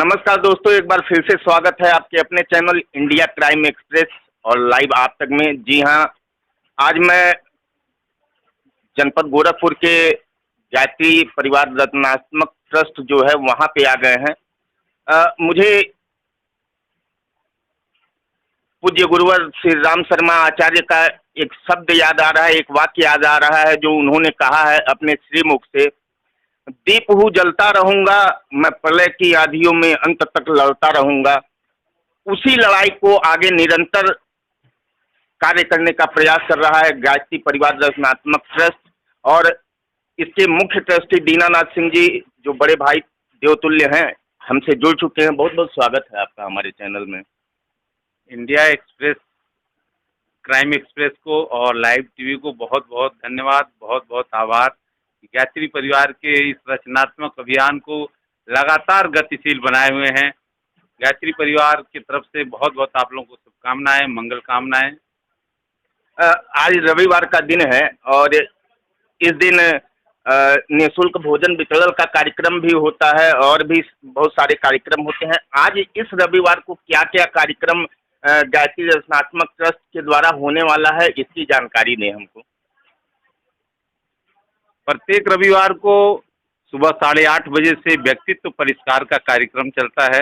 नमस्कार दोस्तों, एक बार फिर से स्वागत है आपके अपने चैनल इंडिया क्राइम एक्सप्रेस और लाइव आप तक में। जी हाँ, आज मैं जनपद गोरखपुर के गायत्री परिवार रत्नात्मक ट्रस्ट जो है वहाँ पे आ गए हैं। मुझे पूज्य गुरुवर श्री राम शर्मा आचार्य का एक शब्द याद आ रहा है, एक वाक्य याद आ रहा है जो उन्होंने कहा है अपने श्रीमुख से। दीप हूँ जलता रहूंगा, मैं प्रलय की आंधियों में अंत तक लड़ता रहूंगा। उसी लड़ाई को आगे निरंतर कार्य करने का प्रयास कर रहा है गायत्री परिवार रचनात्मक ट्रस्ट। और इसके मुख्य ट्रस्टी दीनानाथ सिंह जी जो बड़े भाई देवतुल्य हैं, हमसे जुड़ चुके हैं। बहुत बहुत स्वागत है आपका हमारे चैनल में। इंडिया एक्सप्रेस, क्राइम एक्सप्रेस को और लाइव टीवी को बहुत बहुत धन्यवाद, बहुत बहुत आभार। गायत्री परिवार के इस रचनात्मक अभियान को लगातार गतिशील बनाए हुए हैं। गायत्री परिवार की तरफ से बहुत बहुत आप लोगों को शुभकामनाएं, मंगल कामनाएं। आज रविवार का दिन है और इस दिन निःशुल्क भोजन वितरण का कार्यक्रम भी होता है और भी बहुत सारे कार्यक्रम होते हैं। आज इस रविवार को क्या क्या कार्यक्रम गायत्री रचनात्मक ट्रस्ट के द्वारा होने वाला है, इसकी जानकारी दें हमको। प्रत्येक रविवार को सुबह 8:30 बजे से व्यक्तित्व परिष्कार का कार्यक्रम चलता है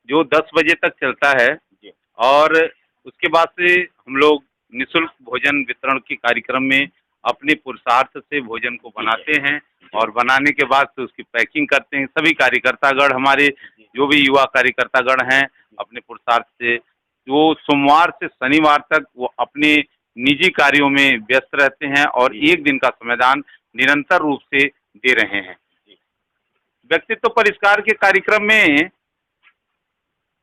जो 10 बजे तक चलता है। और उसके बाद से हम लोग निःशुल्क भोजन वितरण के कार्यक्रम में अपने पुरुषार्थ से भोजन को बनाते हैं और बनाने के बाद से उसकी पैकिंग करते हैं। सभी कार्यकर्तागण, हमारे जो भी युवा कार्यकर्तागण हैं, अपने पुरुषार्थ से वो सोमवार से शनिवार तक वो अपने निजी कार्यों में व्यस्त रहते हैं और एक दिन का समाधान निरंतर रूप से दे रहे हैं। व्यक्तित्व परिष्कार के कार्यक्रम में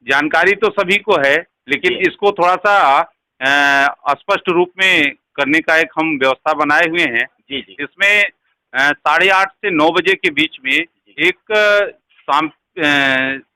जानकारी तो सभी को है, लेकिन इसको थोड़ा सा स्पष्ट रूप में करने का एक हम व्यवस्था बनाए हुए हैं। इसमें 8:30 से 9 बजे के बीच में एक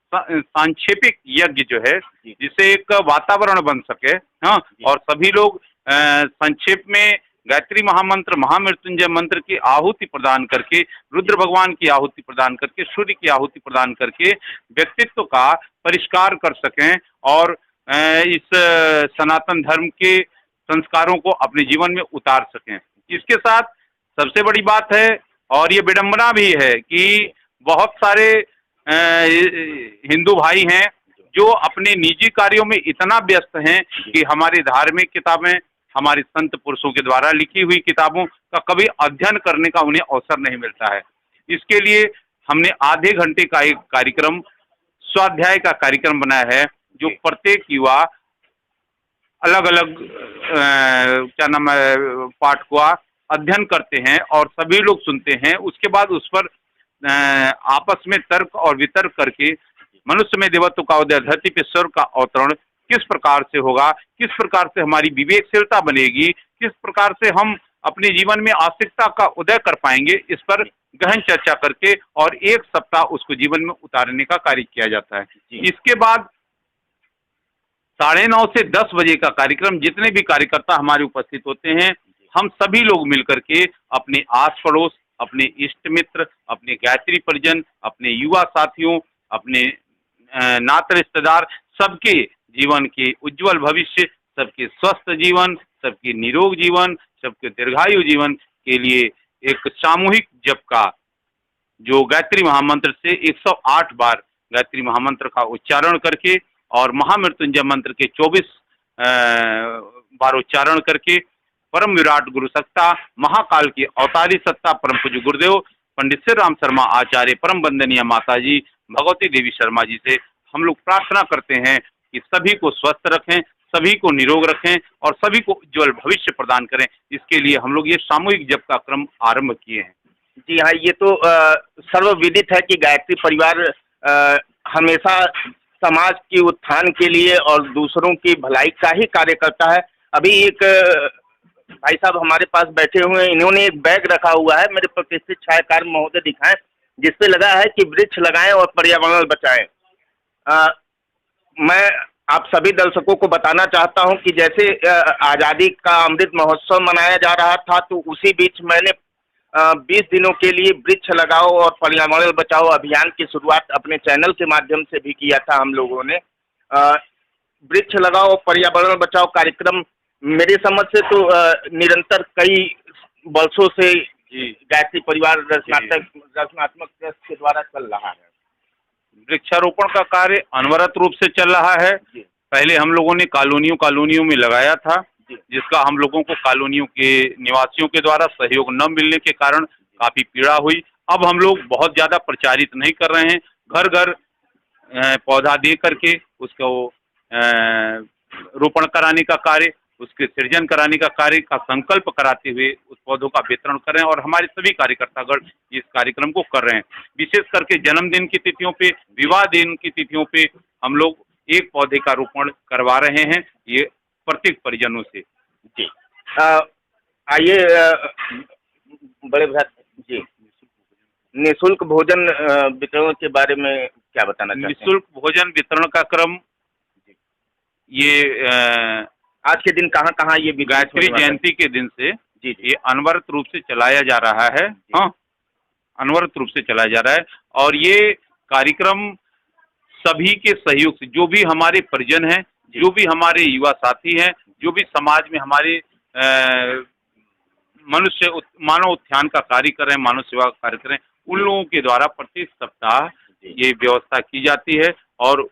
सांक्षेपिक यज्ञ जो है, जिससे एक वातावरण बन सके। हाँ, और सभी लोग संक्षेप में गायत्री महामंत्र, महामृत्युंजय मंत्र की आहुति प्रदान करके, रुद्र भगवान की आहुति प्रदान करके, सूर्य की आहुति प्रदान करके व्यक्तित्व का परिष्कार कर सकें और इस सनातन धर्म के संस्कारों को अपने जीवन में उतार सकें। इसके साथ सबसे बड़ी बात है और ये विडंबना भी है कि बहुत सारे हिंदू भाई हैं जो अपने निजी कार्यों में इतना व्यस्त हैं कि हमारी धार्मिक किताबें, हमारे संत पुरुषों के द्वारा लिखी हुई किताबों का कभी अध्ययन करने का उन्हें अवसर नहीं मिलता है। इसके लिए हमने आधे घंटे का एक कार्यक्रम, स्वाध्याय का कार्यक्रम बनाया है, जो प्रत्येक युवा अलग अलग क्या नाम है पाठ का अध्ययन करते हैं और सभी लोग सुनते हैं। उसके बाद उस पर आपस में तर्क और वितर्क करके मनुष्य में देवत्व का उदय, धरती पे स्वर्ग का अवतरण किस प्रकार से होगा, किस प्रकार से हमारी विवेकशीलता बनेगी, किस प्रकार से हम अपने जीवन में आस्तिकता का उदय कर पाएंगे, इस पर गहन चर्चा करके और एक सप्ताह उसको जीवन में उतारने का कार्य किया जाता है। इसके बाद 9:30 से 10 बजे का कार्यक्रम, जितने भी कार्यकर्ता हमारे उपस्थित होते हैं, हम सभी लोग मिलकर के अपने आस पड़ोस, अपने इष्ट मित्र, अपने गायत्री परिजन, अपने युवा साथियों, अपने नाते रिश्तेदार, सबके जीवन के उज्जवल भविष्य, सबके स्वस्थ जीवन, सबके निरोग जीवन, सबके दीर्घायु जीवन के लिए एक सामूहिक जप का, जो गायत्री महामंत्र से 108 बार गायत्री महामंत्र का उच्चारण करके और महामृत्युंजय मंत्र के 24 बार उच्चारण करके परम विराट गुरु सत्ता, महाकाल की अवतारी सत्ता परम पूज्य गुरुदेव पंडित श्री राम शर्मा आचार्य, परम वंदनीय माता जी भगवती देवी शर्मा जी से हम लोग प्रार्थना करते हैं कि सभी को स्वस्थ रखें, सभी को निरोग रखें और सभी को उज्जवल भविष्य प्रदान करें। इसके लिए हम लोग ये सामूहिक जप का क्रम आरंभ किए हैं। जी हाँ, ये तो सर्वविदित है कि गायत्री परिवार हमेशा समाज के उत्थान के लिए और दूसरों की भलाई का ही कार्य करता है। अभी एक भाई साहब हमारे पास बैठे हुए हैं, इन्होंने एक बैग रखा हुआ है, मेरे प्रतिष्ठित छायाकार महोदय दिखाएं, जिसपे लगा है कि वृक्ष लगाएं और पर्यावरण बचाएं। मैं आप सभी दर्शकों को बताना चाहता हूं कि जैसे आज़ादी का अमृत महोत्सव मनाया जा रहा था, तो उसी बीच मैंने 20 दिनों के लिए वृक्ष लगाओ और पर्यावरण बचाओ अभियान की शुरुआत अपने चैनल के माध्यम से भी किया था हम लोगों ने। वृक्ष लगाओ और पर्यावरण बचाओ कार्यक्रम मेरी समझ से तो निरंतर कई वर्षों से गायत्री परिवार रचनात्मक ट्रस्ट के द्वारा चल रहा है। वृक्षारोपण का कार्य अनवरत रूप से चल रहा है। पहले हम लोगों ने कॉलोनियों में लगाया था, जिसका हम लोगों को कॉलोनियों के निवासियों के द्वारा सहयोग न मिलने के कारण काफी पीड़ा हुई। अब हम लोग बहुत ज्यादा प्रचारित नहीं कर रहे हैं, घर घर पौधा दे करके उसको रोपण कराने का कार्य, उसके सृजन कराने का कार्य का संकल्प कराते हुए उस पौधों का वितरण कर रहे हैं और हमारे सभी कार्यकर्तागण इस कार्यक्रम को कर रहे हैं। विशेष करके जन्मदिन की तिथियों पे, विवाह दिन की तिथियों पे हम लोग एक पौधे का रोपण करवा रहे हैं, ये प्रत्येक परिजनों से। जी आइए बड़े भ्राता जी, निःशुल्क भोजन वितरण के बारे में क्या बताना चाहते हैं? निःशुल्क भोजन वितरण का क्रम ये आज के दिन कहाँ ये गायत्री जयंती के दिन से ये अनवरत रूप से चलाया जा रहा है। हाँ, अनवरत रूप से चलाया जा रहा है और ये कार्यक्रम सभी के सहयोग से, जो भी हमारे परिजन हैं, जो भी हमारे युवा साथी हैं, जो भी समाज में हमारे मानव उत्थान का कार्य कर रहे हैं, मानव सेवा का कार्य कर रहे हैं, उन लोगों के द्वारा प्रत्येक सप्ताह ये व्यवस्था की जाती है और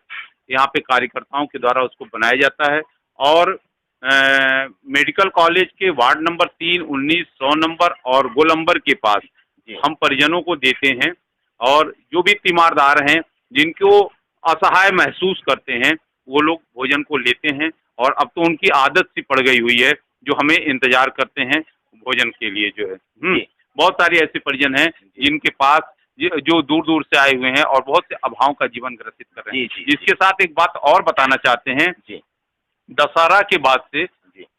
यहाँ पे कार्यकर्ताओं के द्वारा उसको बनाया जाता है। और मेडिकल कॉलेज के वार्ड नंबर 3, 19, 100 नंबर और गोलंबर के पास हम परिजनों को देते हैं और जो भी तीमारदार हैं, जिनको असहाय महसूस करते हैं, वो लोग भोजन को लेते हैं और अब तो उनकी आदत सी पड़ गई हुई है, जो हमें इंतजार करते हैं भोजन के लिए जो है। बहुत सारे ऐसे परिजन हैं जिनके पास जो दूर दूर से आए हुए हैं और बहुत से अभावों का जीवन ग्रसित कर रहे हैं। इसके साथ एक बात और बताना चाहते हैं, दशहरा के बाद से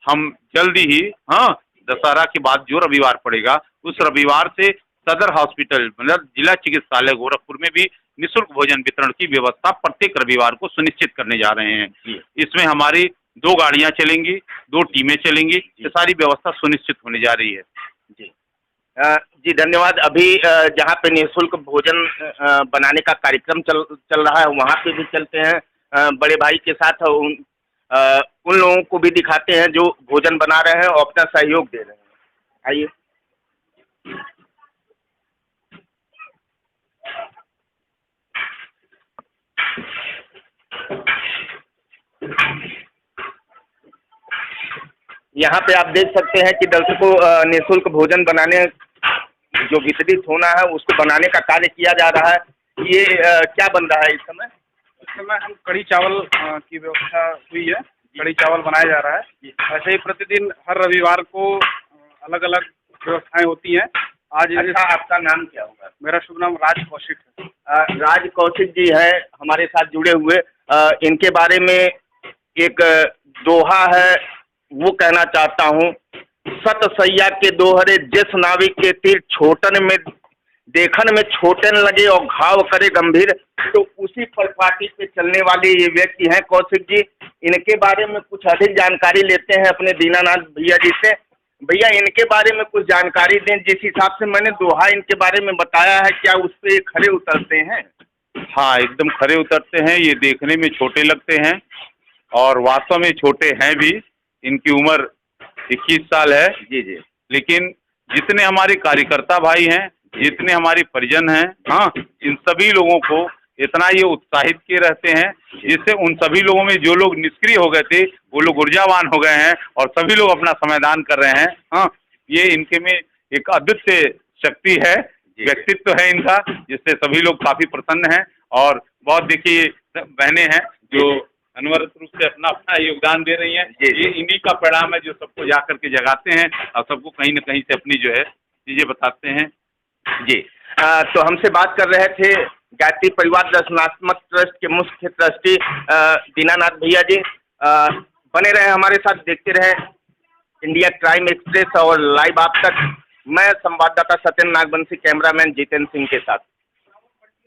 हम जल्दी ही, हाँ, दशहरा के बाद जो रविवार पड़ेगा उस रविवार से सदर हॉस्पिटल मतलब जिला चिकित्सालय गोरखपुर में भी निःशुल्क भोजन वितरण की व्यवस्था प्रत्येक रविवार को सुनिश्चित करने जा रहे हैं। इसमें हमारी 2 गाड़ियां चलेंगी, 2 टीमें चलेंगी, ये सारी व्यवस्था सुनिश्चित होने जा रही है। जी धन्यवाद। अभी जहाँ पे निःशुल्क भोजन बनाने का कार्यक्रम चल रहा है वहाँ पे भी चलते हैं, बड़े भाई के साथ उन लोगों को भी दिखाते हैं जो भोजन बना रहे हैं और अपना सहयोग दे रहे हैं। आइए। यहाँ पे आप देख सकते हैं कि दर्शकों निःशुल्क भोजन बनाने जो वितरित होना है उसको बनाने का कार्य किया जा रहा है। ये क्या बन रहा है इस समय? इस समय हम कढ़ी चावल की व्यवस्था हुई है, कढ़ी चावल बनाया जा रहा है। ऐसे ही प्रतिदिन हर रविवार को अलग अलग व्यवस्थाएं होती हैं। आज अच्छा, आपका नाम क्या होगा? मेरा शुभ नाम राज कौशिक है। राज कौशिक जी है हमारे साथ जुड़े हुए। इनके बारे में एक दोहा है, वो कहना चाहता हूँ, सत सैया के दोहरे जिस नाविक के तीर छोटन में देखन में छोटन लगे और घाव करे गंभीर, तो उसी परिपाटी पे चलने वाले ये व्यक्ति हैं कौशिक जी। इनके बारे में कुछ अधिक जानकारी लेते हैं अपने दीनानाथ भैया जी से। भैया, इनके बारे में कुछ जानकारी दें। जिस हिसाब से मैंने दोहा इनके बारे में बताया है, क्या उस पे खरे उतरते हैं? हाँ, एकदम खरे उतरते हैं। ये देखने में छोटे लगते हैं और वास्तव में छोटे हैं भी। इनकी उम्र 21 साल है। जी। लेकिन जितने हमारे कार्यकर्ता भाई हैं, जितने हमारे परिजन हैं, हाँ, इन सभी लोगों को इतना ये उत्साहित किए रहते हैं, जिससे उन सभी लोगों में जो लोग निष्क्रिय हो गए थे वो लोग ऊर्जावान हो गए हैं और सभी लोग अपना समयदान कर रहे हैं। हाँ, ये इनके में एक अद्वितीय शक्ति है, व्यक्तित्व है इनका, जिससे सभी लोग काफी प्रसन्न हैं। और बहुत देखिए बहनें हैं जो अनवरत रूप से अपना योगदान दे रही हैं। ये इन्हीं का परिणाम है जो सबको जाकर के जगाते हैं और सबको कहीं न कहीं से अपनी जो है चीजें बताते हैं। जी, तो हमसे बात कर रहे थे गायत्री परिवार रचनात्मक ट्रस्ट के मुख्य ट्रस्टी दीनानाथ भैया जी। बने रहे हमारे साथ, देखते रहे इंडिया क्राइम एक्सप्रेस और लाइव आप तक। मैं संवाददाता सत्येंद्र नागवंशी, कैमरामैन जितेंद्र सिंह के साथ।